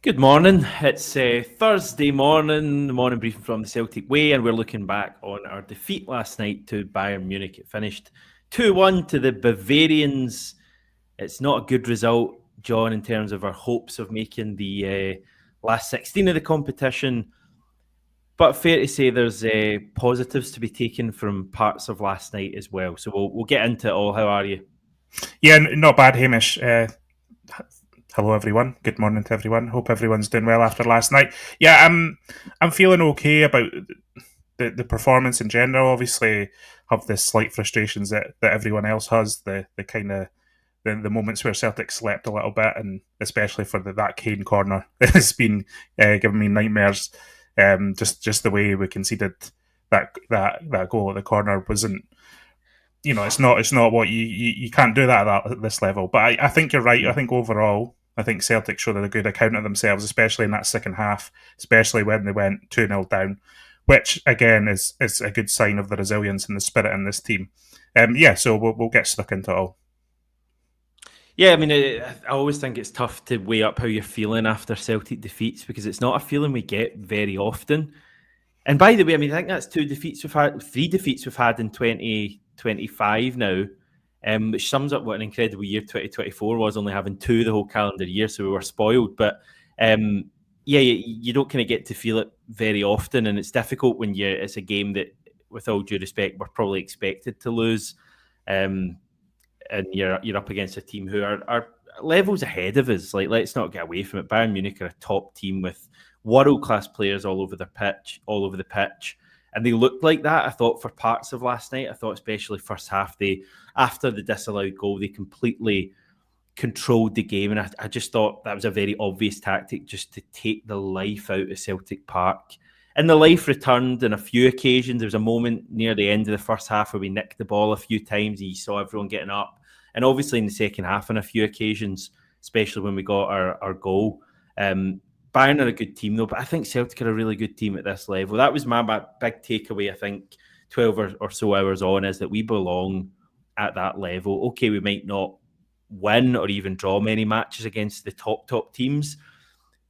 Good morning. It's Thursday morning, the morning briefing from the Celtic Way, and we're looking back on our defeat last night to Bayern Munich. It finished 2-1 to the Bavarians. It's not a good result, John, in terms of our hopes of making the last 16 of the competition. But fair to say there's positives to be taken from parts of last night as well. So we'll get into it all. How are you? Yeah, not bad, Hamish. Hello, everyone. Good morning to everyone. Hope everyone's doing well after last night. Yeah, I'm feeling okay about the performance in general. Obviously, have the slight frustrations that everyone else has. The kind of the moments where Celtic slept a little bit, and especially for that Kane corner, it's been giving me nightmares. Just the way we conceded that goal at the corner wasn't. It's not what you can't do that at this level. But I think you're right. I think overall, I think Celtic showed a good account of themselves, especially in that second half, especially when they went 2-0 down, which again is a good sign of the resilience and the spirit in this team. So we'll get stuck into it all. Yeah, I mean, I always think it's tough to weigh up how you're feeling after Celtic defeats because it's not a feeling we get very often. And by the way, I mean, I think that's three defeats we've had in 2025 now, which sums up what an incredible year 2024 was, only having two the whole calendar year, so we were spoiled. But you don't kind of get to feel it very often, and it's difficult when it's a game that, with all due respect, we're probably expected to lose. And you're up against a team who are levels ahead of us. Like, let's not get away from it. Bayern Munich are a top team with world-class players all over the pitch, and they looked like that. I thought for parts of last night. I thought especially first half, after the disallowed goal, they completely controlled the game, and I just thought that was a very obvious tactic just to take the life out of Celtic Park. And the life returned on a few occasions. There was a moment near the end of the first half where we nicked the ball a few times and you saw everyone getting up. And obviously in the second half on a few occasions, especially when we got our goal. Bayern are a good team though, but I think Celtic are a really good team at this level. That was my big takeaway, I think, 12 or so hours on, is that we belong at that level. Okay, we might not win or even draw many matches against the top teams,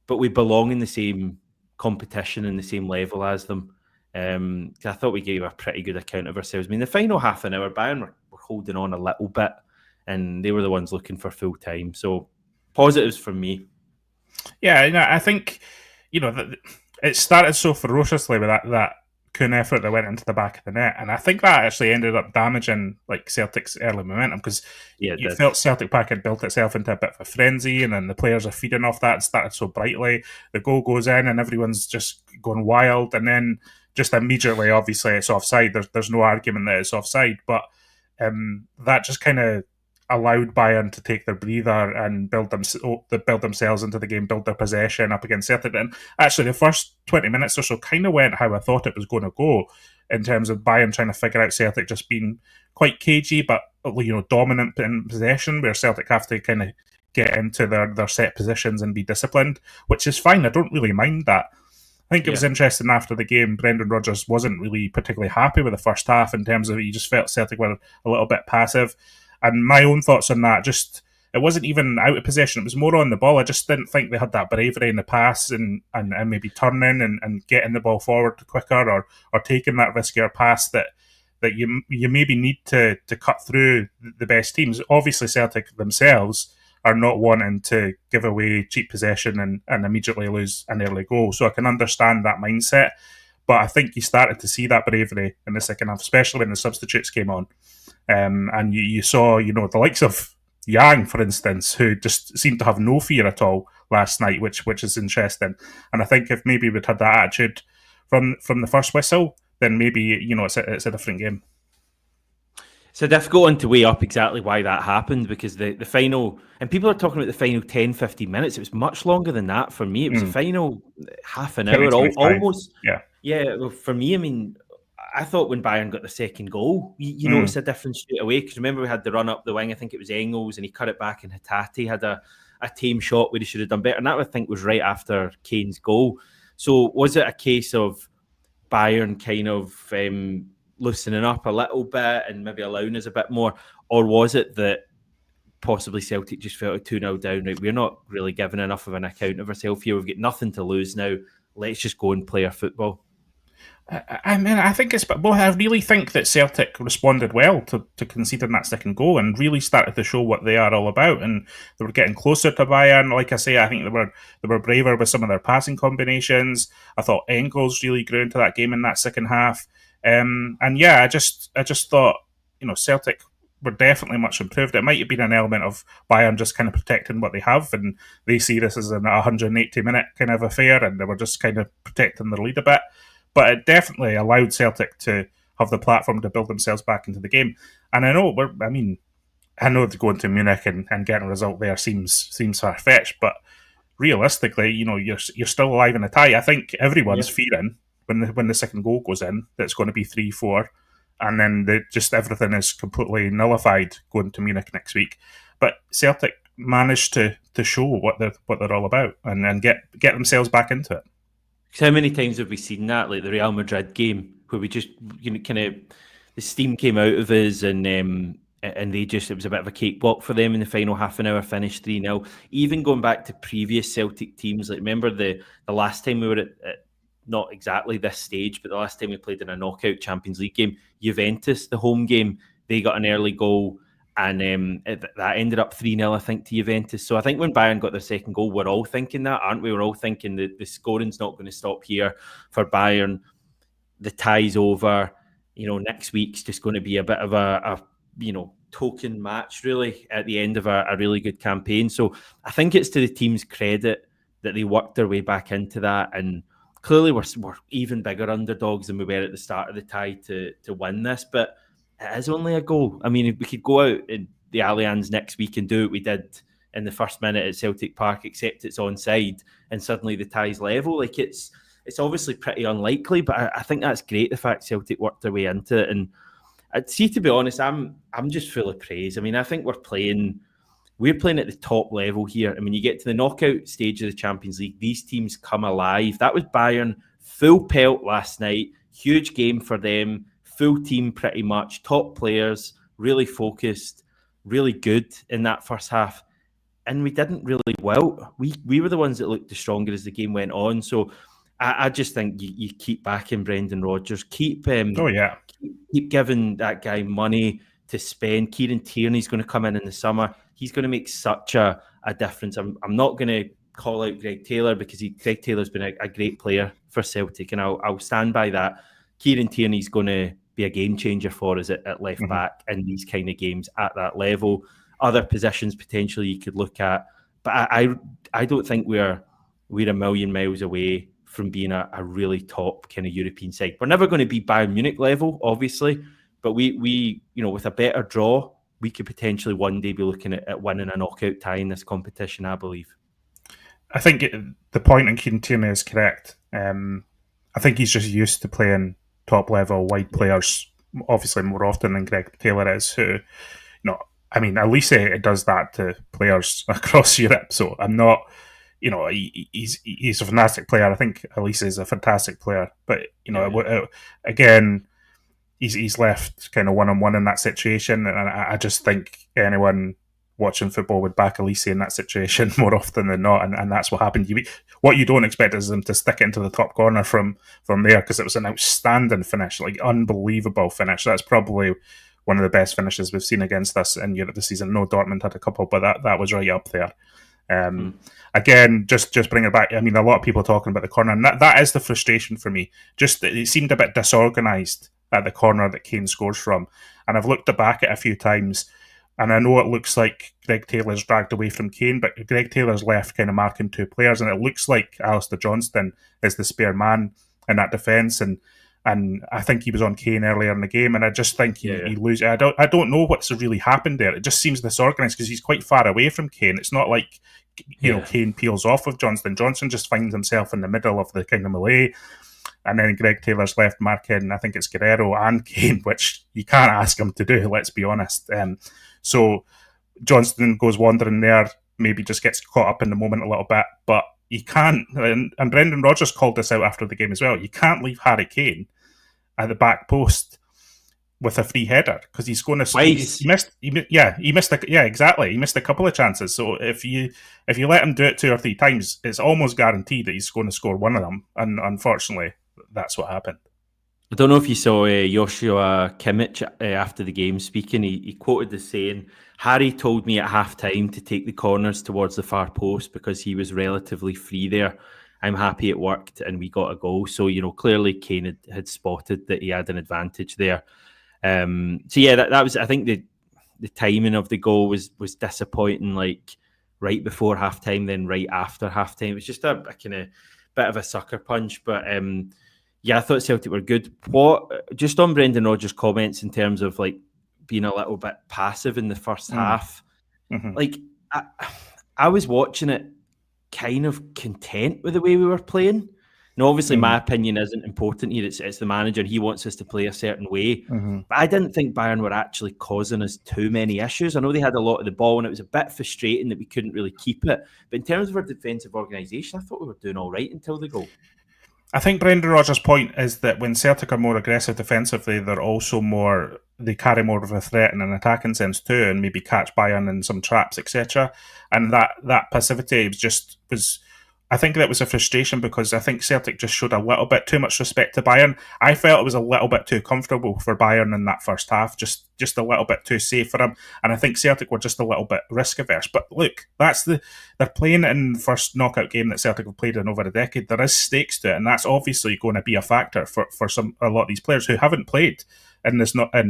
but we belong in the same competition and the same level as them. I thought we gave a pretty good account of ourselves. I mean, the final half an hour, Bayern were holding on a little bit, and they were the ones looking for full time. So positives from me. Yeah, I think it started so ferociously with that Kuhn effort that went into the back of the net, and I think that actually ended up damaging like Celtic's early momentum because you felt Celtic Park had built itself into a bit of a frenzy, and then the players are feeding off that and started so brightly. The goal goes in, and everyone's just going wild, and then just immediately, obviously, it's offside. There's no argument that it's offside, but that just kind of allowed Bayern to take their breather and build themselves into the game, build their possession up against Celtic. And actually, the first 20 minutes or so kind of went how I thought it was going to go in terms of Bayern trying to figure out Celtic just being quite cagey, but dominant in possession, where Celtic have to kind of get into their set positions and be disciplined, which is fine. I don't really mind that. I think it was interesting after the game, Brendan Rodgers wasn't really particularly happy with the first half in terms of he just felt Celtic were a little bit passive. And my own thoughts on that, just it wasn't even out of possession, it was more on the ball. I just didn't think they had that bravery in the pass and maybe turning and getting the ball forward quicker or taking that riskier pass that you maybe need to cut through the best teams. Obviously, Celtic themselves are not wanting to give away cheap possession and immediately lose an early goal. So I can understand that mindset. But I think you started to see that bravery in the second half, especially when the substitutes came on. And you saw, the likes of Yang, for instance, who just seemed to have no fear at all last night, which is interesting. And I think if maybe we'd had that attitude from the first whistle, then maybe it's a different game. It's a difficult one to weigh up exactly why that happened, because the final, and people are talking about the final 10, 15 minutes. It was much longer than that for me. It was a final half an hour, almost. Yeah, well, for me, I mean, I thought when Bayern got the second goal, you noticed a difference straight away. Because remember, we had the run up the wing. I think it was Engels, and he cut it back, and Hatate had a tame shot where he should have done better. And that, I think, was right after Kane's goal. So was it a case of Bayern kind of loosening up a little bit and maybe allowing us a bit more? Or was it that possibly Celtic just felt a 2-0 down. Right, we're not really giving enough of an account of ourselves here. We've got nothing to lose now. Let's just go and play our football. I mean, I think it's, but I really think that Celtic responded well to conceding that second goal and really started to show what they are all about. And they were getting closer to Bayern. Like I say, I think they were braver with some of their passing combinations. I thought Engels really grew into that game in that second half. And yeah, I just thought, Celtic were definitely much improved. It might have been an element of Bayern just kind of protecting what they have, and they see this as an 180-minute kind of affair, and they were just kind of protecting their lead a bit. But it definitely allowed Celtic to have the platform to build themselves back into the game. And I know going to Munich and getting a result there seems far-fetched, but realistically, you're still alive in a tie. I think everyone's fearing when the second goal goes in that it's going to be 3-4, and then just everything is completely nullified going to Munich next week. But Celtic managed to show what they're all about and get themselves back into it. How many times have we seen that, like the Real Madrid game, where we just kind of the steam came out of us, and they just, it was a bit of a cakewalk for them in the final half an hour, finished 3-0. Even going back to previous Celtic teams, like remember the last time we were at not exactly this stage, but the last time we played in a knockout Champions League game, Juventus, the home game, they got an early goal. And that ended up 3-0, I think, to Juventus. So I think when Bayern got their second goal, we're all thinking that, aren't we? We're all thinking that the scoring's not going to stop here for Bayern. The tie's over. Next week's just going to be a bit of a token match, really, at the end of a really good campaign. So I think it's to the team's credit that they worked their way back into that. And clearly we're even bigger underdogs than we were at the start of the tie to win this. But it is only a goal. I mean, if we could go out in the Allianz next week and do what we did in the first minute at Celtic Park, except it's onside, and suddenly the tie's level, like it's obviously pretty unlikely, but I think that's great, the fact Celtic worked their way into it. And I'd see, to be honest, I'm just full of praise. I mean, I think we're playing at the top level here. I mean, you get to the knockout stage of the Champions League, these teams come alive. That was Bayern, full pelt last night, huge game for them. Full team pretty much, top players, really focused, really good in that first half. And we didn't really well. We were the ones that looked the stronger as the game went on. So I just think you keep backing Brendan Rodgers. Keep giving that guy money to spend. Kieran Tierney's going to come in the summer. He's going to make such a difference. I'm not going to call out Greg Taylor because Greg Taylor's been a great player for Celtic, and I'll stand by that. Kieran Tierney's going to be a game changer for us at left back in these kind of games at that level. Other positions potentially you could look at, but I don't think we're a million miles away from being a really top kind of European side. We're never going to be Bayern Munich level, obviously, but we with a better draw, we could potentially one day be looking at winning a knockout tie in this competition, I believe. I think the point on Kieran Tierney is correct. I think he's just used to playing top-level wide players, obviously more often than Greg Taylor is, who, Elise does that to players across Europe, so I'm not, he's a fantastic player. I think Elise is a fantastic player, but, again, he's left kind of one-on-one in that situation, and I just think anyone watching football would back Elise in that situation more often than not, and that's what happened. What you don't expect is them to stick it into the top corner from there, because it was an outstanding finish, like unbelievable finish. That's probably one of the best finishes we've seen against us in Europe this season. No, Dortmund had a couple, but that was right up there. Again, just bring it back. I mean, a lot of people talking about the corner, and that is the frustration for me. Just it seemed a bit disorganised at the corner that Kane scores from, and I've looked back at it a few times. And I know it looks like Greg Taylor's dragged away from Kane, but Greg Taylor's left kind of marking two players, and it looks like Alistair Johnston is the spare man in that defence. And I think he was on Kane earlier in the game, and I just think he loses. I don't know what's really happened there. It just seems disorganised because he's quite far away from Kane. It's not like Kane peels off of Johnston. Johnston just finds himself in the middle of the kind of melee. And then Greg Taylor's left marking, I think it's Guerrero and Kane, which you can't ask him to do, let's be honest. So Johnston goes wandering there, maybe just gets caught up in the moment a little bit, but you can't, and Brendan Rodgers called this out after the game as well, you can't leave Harry Kane at the back post with a free header because he's going to Twice. he missed exactly. He missed a couple of chances. So if you let him do it 2 or 3 times, it's almost guaranteed that he's going to score one of them. And unfortunately, that's what happened. I don't know if you saw Joshua Kimmich after the game speaking. He quoted the saying, "Harry told me at half-time to take the corners towards the far post because he was relatively free there. I'm happy it worked and we got a goal." So, clearly Kane had spotted that he had an advantage there. So yeah, that was, I think the timing of the goal was disappointing, like right before halftime, then right after halftime. It was just a kind of bit of a sucker punch. But yeah, I thought Celtic were good. Just on Brendan Rodgers' comments in terms of like being a little bit passive in the first half, like I was watching it kind of content with the way we were playing. Now, obviously, my opinion isn't important here. It's the manager. He wants us to play a certain way. But I didn't think Bayern were actually causing us too many issues. I know they had a lot of the ball, and it was a bit frustrating that we couldn't really keep it. But in terms of our defensive organisation, I thought we were doing all right until the goal. I think Brendan Rodgers' point is that when Celtic are more aggressive defensively, they carry more of a threat in an attacking sense too, and maybe catch Bayern in some traps, etc. And that passivity was I think that was a frustration because I think Celtic just showed a little bit too much respect to Bayern. I felt it was a little bit too comfortable for Bayern in that first half, just a little bit too safe for them. And I think Celtic were just a little bit risk averse. But look, they're playing in the first knockout game that Celtic have played in over a decade. There is stakes to it, and that's obviously going to be a factor for a lot of these players who haven't played in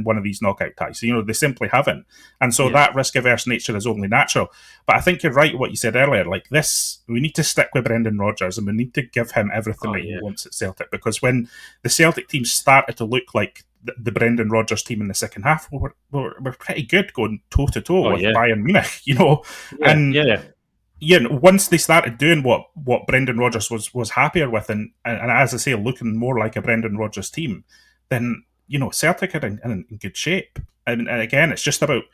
one of these knockout ties. They simply haven't. And so that risk-averse nature is only natural. But I think you're right what you said earlier. Like this, we need to stick with Brendan Rodgers and we need to give him everything he wants at Celtic. Because when the Celtic team started to look like the Brendan Rodgers team in the second half, we're pretty good going toe-to-toe with Bayern Munich, And once they started doing what Brendan Rodgers was happier with, and as I say, looking more like a Brendan Rodgers team, then Celtic are in good shape. And again, it's just about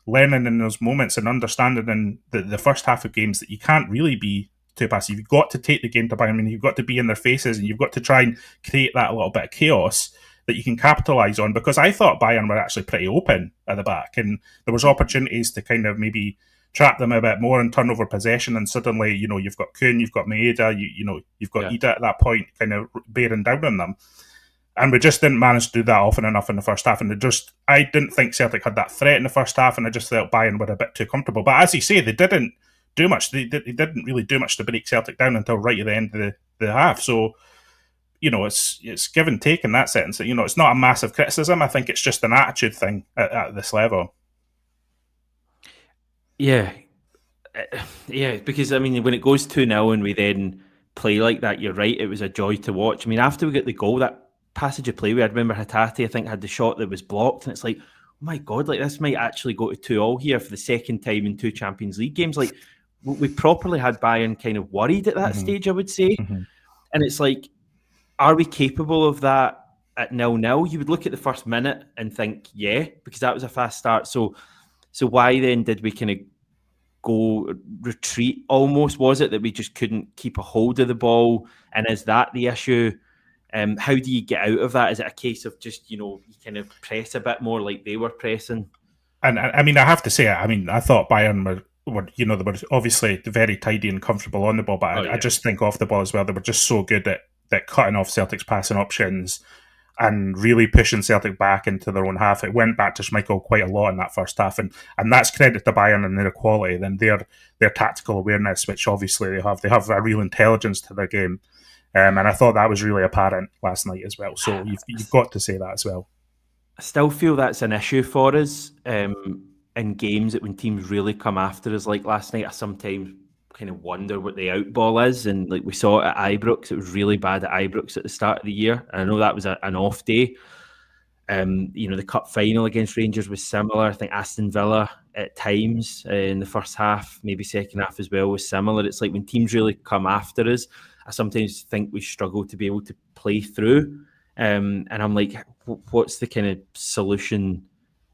learning in those moments and understanding in the first half of games that you can't really be too passive. You've got to take the game to Bayern Munich. You've got to be in their faces, and you've got to try and create that little bit of chaos that you can capitalise on. Because I thought Bayern were actually pretty open at the back, and there was opportunities to kind of maybe trap them a bit more and turn over possession. And suddenly, you've got Kuhn, you've got Maeda, you've got Ida at that point, kind of bearing down on them. And we just didn't manage to do that often enough in the first half. And I didn't think Celtic had that threat in the first half, and I just felt Bayern were a bit too comfortable. But as you say, they didn't do much. They didn't really do much to break Celtic down until right at the end of the half. So, it's give and take in that sense. It's not a massive criticism. I think it's just an attitude thing at this level. Yeah. Because, when it goes 2-0 and we then play like that, you're right, it was a joy to watch. After we got the goal, that passage of play we had, remember Hatate, I think, had the shot that was blocked, and it's like, oh my God, like this might actually go to 2-2 here for the second time in 2 Champions League games. Like, we properly had Bayern kind of worried at that stage, I would say. And it's like, are we capable of that at 0-0? You would look at the first minute and think, yeah, because that was a fast start. So why then did we kind of go retreat almost? Was it that we just couldn't keep a hold of the ball? And is that the issue? How do you get out of that? Is it a case of just, you kind of press a bit more like they were pressing? And I have to say, I thought Bayern were they were obviously very tidy and comfortable on the ball, but I just think off the ball as well, they were just so good at cutting off Celtic's passing options and really pushing Celtic back into their own half. It went back to Schmeichel quite a lot in that first half, and that's credit to Bayern and their quality, then their tactical awareness, which obviously they have. They have a real intelligence to their game. And I thought that was really apparent last night as well. So you've got to say that as well. I still feel that's an issue for us in games that when teams really come after us, like last night, I sometimes kind of wonder what the outball is. And like we saw it at Ibrox, it was really bad at Ibrox at the start of the year. And I know that was an off day. The cup final against Rangers was similar. I think Aston Villa at times in the first half, maybe second half as well, was similar. It's like when teams really come after us, I sometimes think we struggle to be able to play through. And I'm like, what's the kind of solution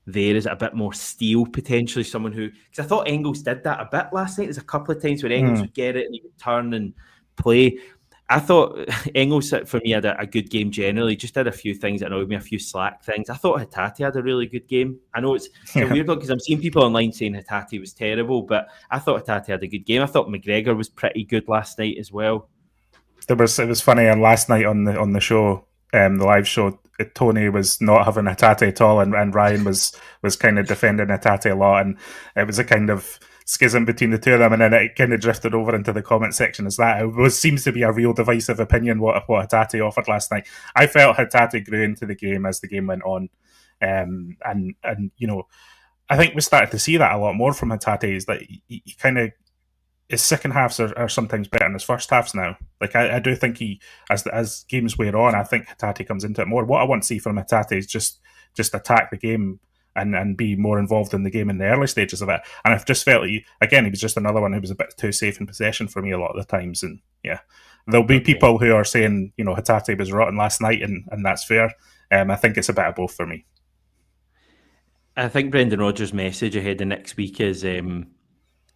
there? Is it a bit more steel, potentially? Someone who... Because I thought Engels did that a bit last night. There's a couple of times when Engels would get it and he would turn and play. I thought Engels, for me, had a good game generally. Just had a few things that annoyed me, a few slack things. I thought Hatate had a really good game. I know it's a weird one because I'm seeing people online saying Hatate was terrible, but I thought Hatate had a good game. I thought McGregor was pretty good last night as well. It was funny, and last night on the show, the live show, Tony was not having Hatate at all, and Ryan was kind of defending Hatate a lot, and it was a kind of schism between the two of them, and then it kind of drifted over into the comment section as that. It seems to be a real divisive opinion what Hatate offered last night. I felt Hatate grew into the game as the game went on, and you know, I think we started to see that a lot more from Hatate. Is that he kind of, his second halves are sometimes better than his first halves now. Like I do think he, as games wear on, I think Hatate comes into it more. What I want to see from Hatate is just attack the game and be more involved in the game in the early stages of it. And I've just felt he was just another one who was a bit too safe in possession for me a lot of the times. And yeah, there'll be people who are saying, you know, Hatate was rotten last night, and that's fair. I think it's a bit of both for me. I think Brendan Rodgers' message ahead of next week is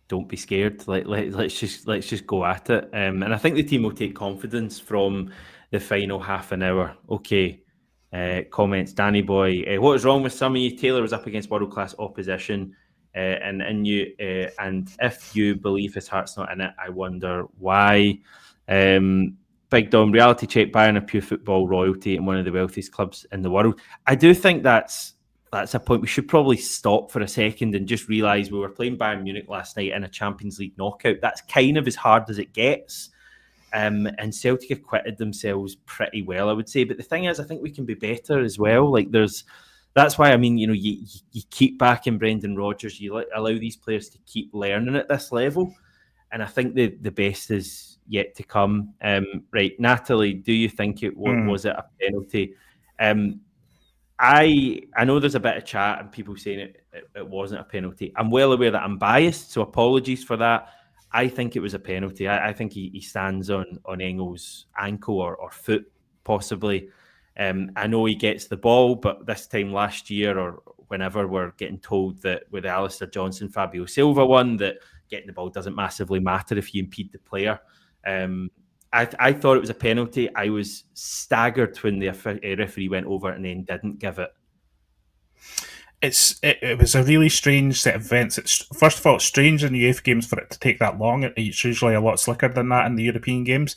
don't be scared. Let's just go at it. And I think the team will take confidence from the final half an hour. Okay. Comments, Danny Boy. What is wrong with some of you? Taylor was up against world class opposition, and if you believe his heart's not in it, I wonder why. Big Dom, reality check. Bayern are pure football royalty and one of the wealthiest clubs in the world. I do think that's a point we should probably stop for a second and just realise we were playing Bayern Munich last night in a Champions League knockout. That's kind of as hard as it gets. And Celtic acquitted themselves pretty well, I would say. But the thing is, I think we can be better as well. That's why, I mean, you know, you keep backing Brendan Rodgers. You allow these players to keep learning at this level. And I think the best is yet to come. Right, Natalie, do you think it was it a penalty? I know there's a bit of chat and people saying it wasn't a penalty. I'm well aware that I'm biased, so apologies for that. I think it was a penalty. I think he stands on Engels' ankle or foot, possibly. I know he gets the ball, but this time last year or whenever, we're getting told that with the Alistair Johnson, Fabio Silva one, that getting the ball doesn't massively matter if you impede the player. I thought it was a penalty. I was staggered when the referee went over and then didn't give it. It was a really strange set of events. First of all, it's strange in the UEFA games for it to take that long. It's usually a lot slicker than that in the European games.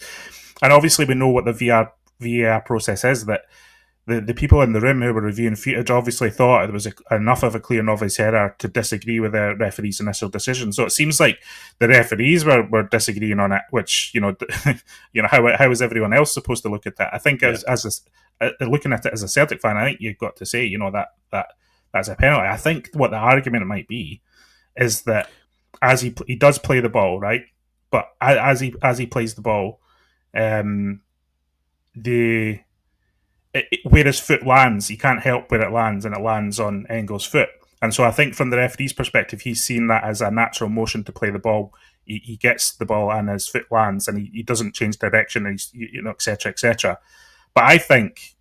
And obviously we know what the VAR process is, that the people in the room who were reviewing footage obviously thought it was enough of a clear and obvious error to disagree with the referee's initial decision. So it seems like the referees were disagreeing on it, which, you know, how is everyone else supposed to look at that? I think as looking at it as a Celtic fan, I think you've got to say, you know, that's a penalty. I think what the argument might be is that as he does play the ball, right? But as he plays the ball, where his foot lands, he can't help where it lands, and it lands on Engels' foot. And so I think from the referee's perspective, he's seen that as a natural motion to play the ball. He gets the ball and his foot lands, and he doesn't change direction, and he's, you know, etc., etc. But I think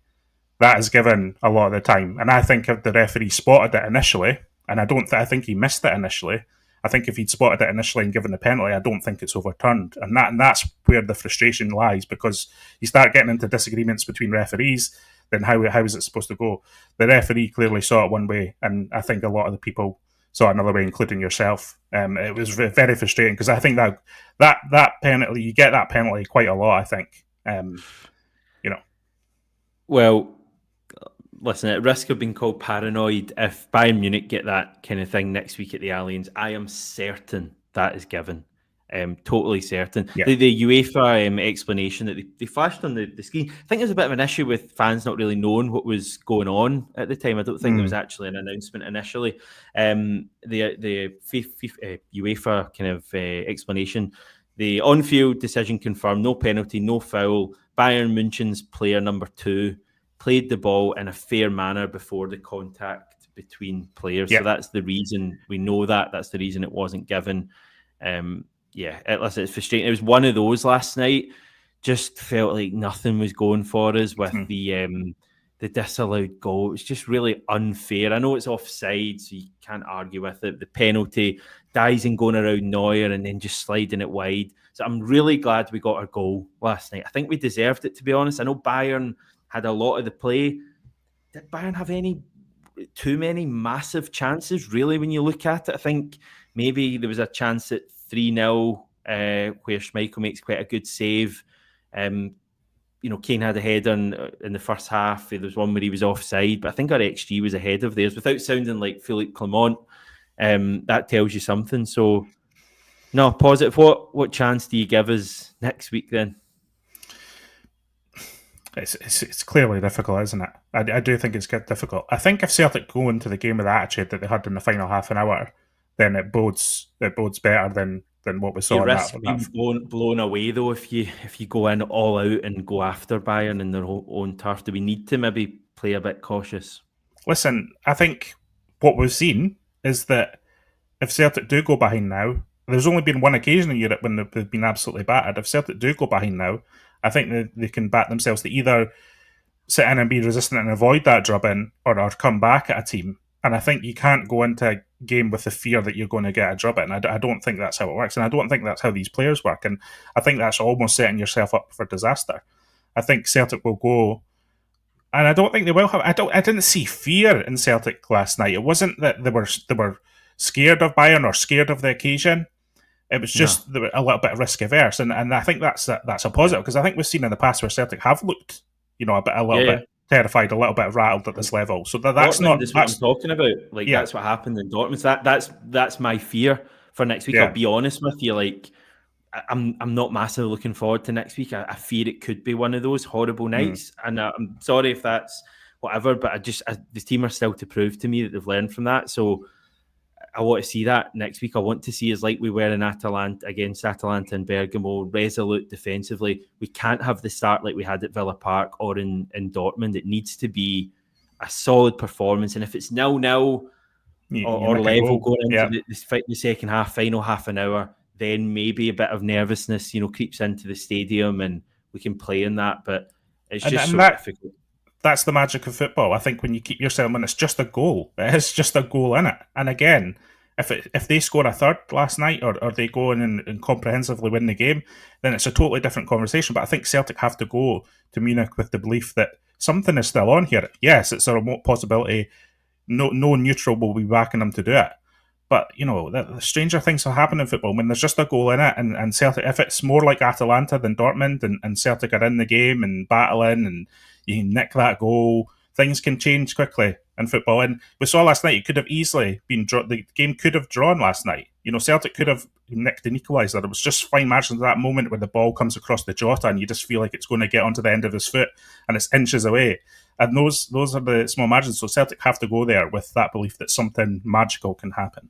that is given a lot of the time. And I think if the referee spotted it initially, and I think he missed it initially, I think if he'd spotted it initially and given the penalty, I don't think it's overturned. And that's where the frustration lies, because you start getting into disagreements between referees, then how is it supposed to go? The referee clearly saw it one way, and I think a lot of the people saw it another way, including yourself. It was very frustrating, because I think that penalty, you get that penalty quite a lot, I think. You know. Well, listen, at risk of being called paranoid, if Bayern Munich get that kind of thing next week at the Allianz, I am certain that is given. Totally certain. Yeah. The UEFA explanation that they flashed on the screen, I think there's a bit of an issue with fans not really knowing what was going on at the time. I don't think there was actually an announcement initially. The UEFA kind of explanation, the on-field decision confirmed, no penalty, no foul. Bayern München's player number 2 played the ball in a fair manner before the contact between players. Yep. So that's the reason we know that. That's the reason it wasn't given. It's frustrating. It was one of those last night. Just felt like nothing was going for us with the disallowed goal. It was just really unfair. I know it's offside, so you can't argue with it. The penalty Dyson going around Neuer and then just sliding it wide. So I'm really glad we got our goal last night. I think we deserved it, to be honest. I know Bayern had a lot of the play. Did Bayern have too many massive chances, really, when you look at it? I think maybe there was a chance at 3-0 where Schmeichel makes quite a good save. Kane had a header in the first half. There was one where he was offside, but I think our XG was ahead of theirs without sounding like Philippe Clement. That tells you something. So, no, positive. What chance do you give us next week then? It's clearly difficult, isn't it? I do think it's difficult. I think if Celtic go into the game with the attitude that they had in the final half an hour, then it bodes better than what we saw. You risk being blown away though if you go in all out and go after Bayern in their own turf. Do we need to maybe play a bit cautious? Listen, I think what we've seen is that if Celtic do go behind now, there's only been one occasion in Europe when they've been absolutely battered. If Celtic do go behind now, I think they can back themselves to either sit in and be resistant and avoid that drub-in or come back at a team. And I think you can't go into a game with the fear that you're going to get a drub-in. I don't think that's how it works. And I don't think that's how these players work. And I think that's almost setting yourself up for disaster. I think Celtic will go... And I don't think they will have... I didn't see fear in Celtic last night. It wasn't that they were scared of Bayern or scared of the occasion. It was just they were a little bit risk averse, and I think that's a positive, because I think we've seen in the past where Celtic have looked, a little bit terrified, a little bit rattled at this level. So that's what I'm talking about. That's what happened in Dortmund. That's my fear for next week. I'll be honest with you. I'm not massively looking forward to next week. I fear it could be one of those horrible nights, and I'm sorry if that's whatever. But the team are still to prove to me that they've learned from that. So I want to see that next week. I want to see us like we were in against Atalanta and Bergamo, resolute defensively. We can't have the start like we had at Villa Park or in Dortmund. It needs to be a solid performance. And if it's 0-0 or level going into the second half, final half an hour, then maybe a bit of nervousness, creeps into the stadium and we can play in that. But it's just difficult. That's the magic of football. I think when you keep yourself, when it's just a goal, it is just a goal in it. And again, if they score a third last night or they go in and comprehensively win the game, then it's a totally different conversation. But I think Celtic have to go to Munich with the belief that something is still on here. Yes, it's a remote possibility. No neutral will be backing them to do it. But, the stranger things will happen in football when there's just a goal in it. And Celtic, if it's more like Atalanta than Dortmund and Celtic are in the game and battling and you can nick that goal, things can change quickly in football. And we saw last night, it could have easily been drawn. The game could have drawn last night. Celtic could have nicked an equaliser. It was just fine margins at that moment where the ball comes across the Jota and you just feel like it's going to get onto the end of his foot and it's inches away. And those are the small margins. So Celtic have to go there with that belief that something magical can happen.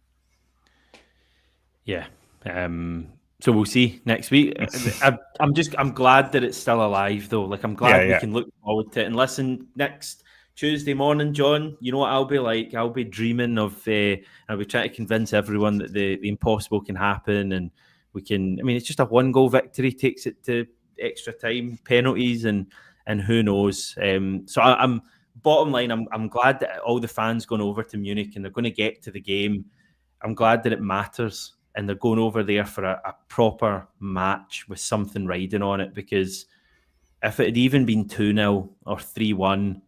Yeah. So we'll see next week. I'm glad that it's still alive though. I'm glad we can look forward to it. And listen, next Tuesday morning, John, you know what I'll be like? I'll be dreaming of, I'll be trying to convince everyone that the impossible can happen and we can, it's just a 1-goal victory, takes it to extra time, penalties, and who knows. So I'm bottom line, I'm glad that all the fans going over to Munich and they're going to get to the game. I'm glad that it matters. And they're going over there for a proper match with something riding on it, because if it had even been 2-0 or 3-1,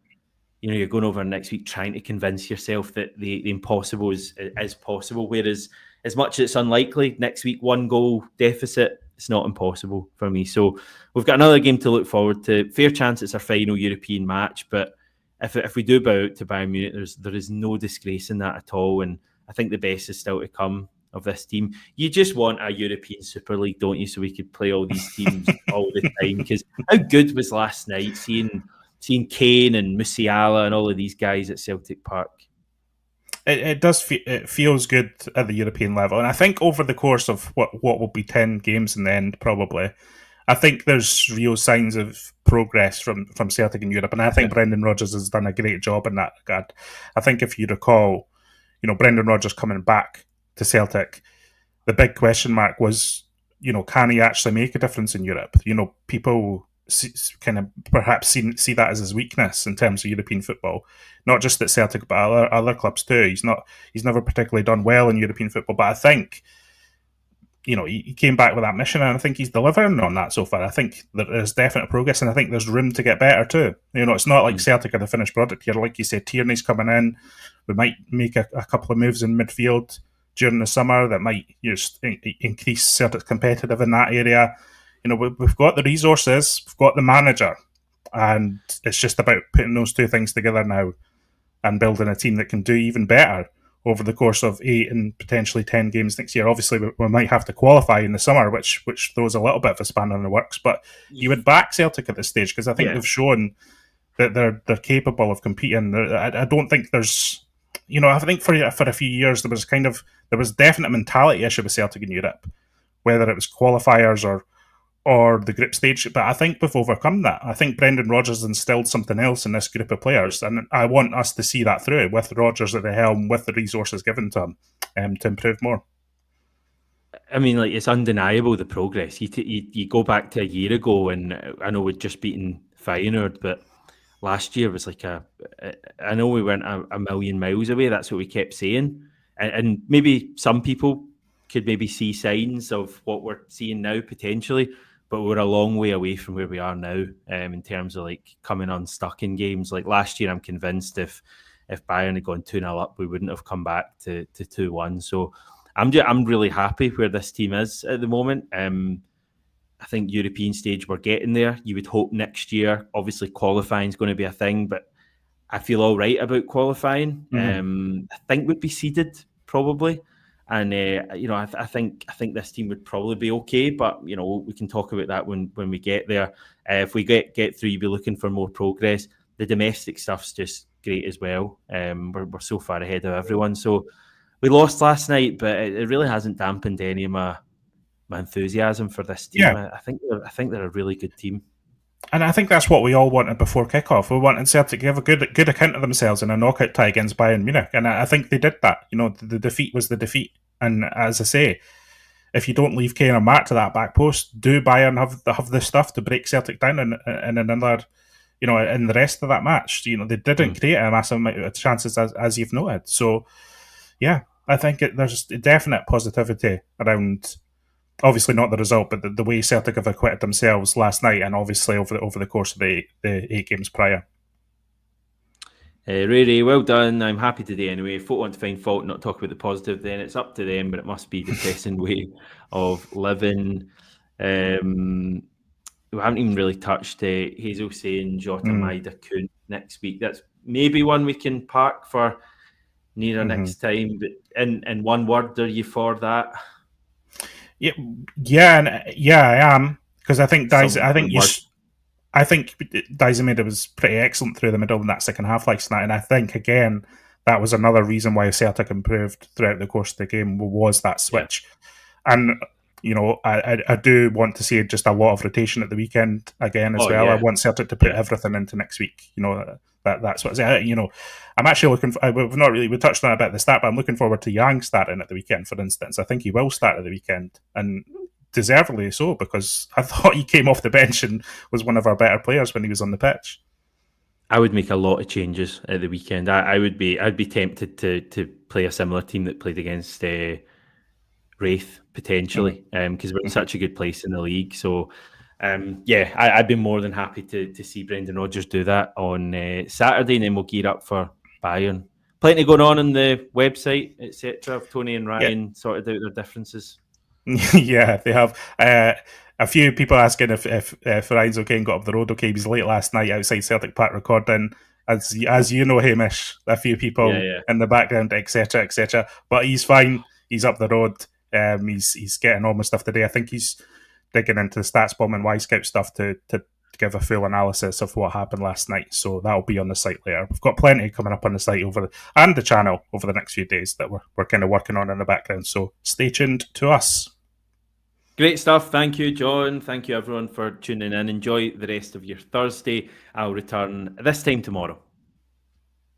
you're going over next week trying to convince yourself that the impossible is possible. Whereas as much as it's unlikely, next week 1-goal deficit, it's not impossible for me. So we've got another game to look forward to. Fair chance it's our final European match, but if we do bow out to Bayern Munich, there is no disgrace in that at all. And I think the best is still to come of this team. You just want a European Super League, don't you? So we could play all these teams all the time. Because how good was last night seeing Kane and Musiala and all of these guys at Celtic Park? It does. It feels good at the European level, and I think over the course of what will be 10 games in the end, probably, I think there's real signs of progress from Celtic in Europe, and I think Brendan Rodgers has done a great job in that regard. I think if you recall, Brendan Rodgers coming back to Celtic, the big question mark was, can he actually make a difference in Europe? People kind of perhaps see that as his weakness in terms of European football. Not just at Celtic, but other clubs too. He's never particularly done well in European football, but I think he came back with that mission, and I think he's delivering on that so far. I think there is definite progress, and I think there's room to get better too. It's not like Celtic are the finished product here. Like you said, Tierney's coming in. We might make a couple of moves in midfield during the summer that might increase Celtic's competitive in that area. We've got the resources, we've got the manager, and it's just about putting those two things together now and building a team that can do even better over the course of 8 and potentially 10 games next year. Obviously, we might have to qualify in the summer, which throws a little bit of a spanner in the works. But you would back Celtic at this stage because I think they've shown that they're capable of competing. I don't think there's, I think for a few years there was definite mentality issue with Celtic in Europe, whether it was qualifiers or the group stage, but I think we've overcome that. I think Brendan Rodgers instilled something else in this group of players, and I want us to see that through with Rodgers at the helm, with the resources given to him to improve more. I mean, it's undeniable the progress. You go back to a year ago, and I know we'd just beaten Feyenoord, but last year was I know we weren't a million miles away. That's what we kept saying, and maybe some people could maybe see signs of what we're seeing now potentially. But we're a long way away from where we are now in terms of coming unstuck in games. Like last year, I'm convinced if Bayern had gone 2-0 up, we wouldn't have come back to 2-1. So I'm really happy where this team is at the moment. I think European stage, we're getting there. You would hope next year, obviously qualifying is going to be a thing, but I feel all right about qualifying. I think we'd be seeded probably. And I think this team would probably be okay, but we can talk about that when we get there. If we get through, you'll be looking for more progress. The domestic stuff's just great as well. We're so far ahead of everyone. So we lost last night, but it really hasn't dampened any of my enthusiasm for this team. Yeah. I think they're a really good team. And I think that's what we all wanted before kickoff. We wanted Celtic to give a good account of themselves in a knockout tie against Bayern Munich, and I think they did that. The defeat was the defeat, and as I say, if you don't leave Kane or Mark to that back post, do Bayern have the stuff to break Celtic down in another, in the rest of that match? They didn't create a massive amount of chances as you've noted. So, yeah, I think there's definite positivity around. Obviously not the result, but the way Celtic have acquitted themselves last night, and obviously over the course of the 8 games prior. Ray, well done. I'm happy today anyway. If folk want to find fault, not talk about the positive, then it's up to them, but it must be the depressing way of living. We haven't even really touched Hazel saying Jota Maida Kuhn next week. That's maybe one we can park for nearer next time. But in one word, are you for that? Yeah, I am, because I think Daisameda was pretty excellent through the middle in that second half last night, and I think again that was another reason why Celtic improved throughout the course of the game was that switch. And I do want to see just a lot of rotation at the weekend again as well. Yeah. I want Celtic to put everything into next week. That's what I'm actually looking for. We touched on it about the start, but I'm looking forward to Yang starting at the weekend, for instance. I think he will start at the weekend, and deservedly so, because I thought he came off the bench and was one of our better players when he was on the pitch. I would make a lot of changes at the weekend. I'd be tempted to play a similar team that played against Wraith potentially, because we're in such a good place in the league. So I'd be more than happy to see Brendan Rodgers do that on Saturday, and then we'll gear up for Bayern. Plenty going on the website, etc. Tony and Ryan sorted out their differences. Yeah, they have. A few people asking if Ryan's okay and got up the road okay. He was late last night outside Celtic Park recording. As you know, Hamish, a few people in the background, etc., etc. But he's fine. He's up the road. He's getting all my stuff today. I think he's digging into the Stats Bomb and Y-Scout stuff to give a full analysis of what happened last night. So that'll be on the site later. We've got plenty coming up on the site and the channel over the next few days that we're kind of working on in the background. So stay tuned to us. Great stuff. Thank you, John. Thank you, everyone, for tuning in. Enjoy the rest of your Thursday. I'll return this time tomorrow.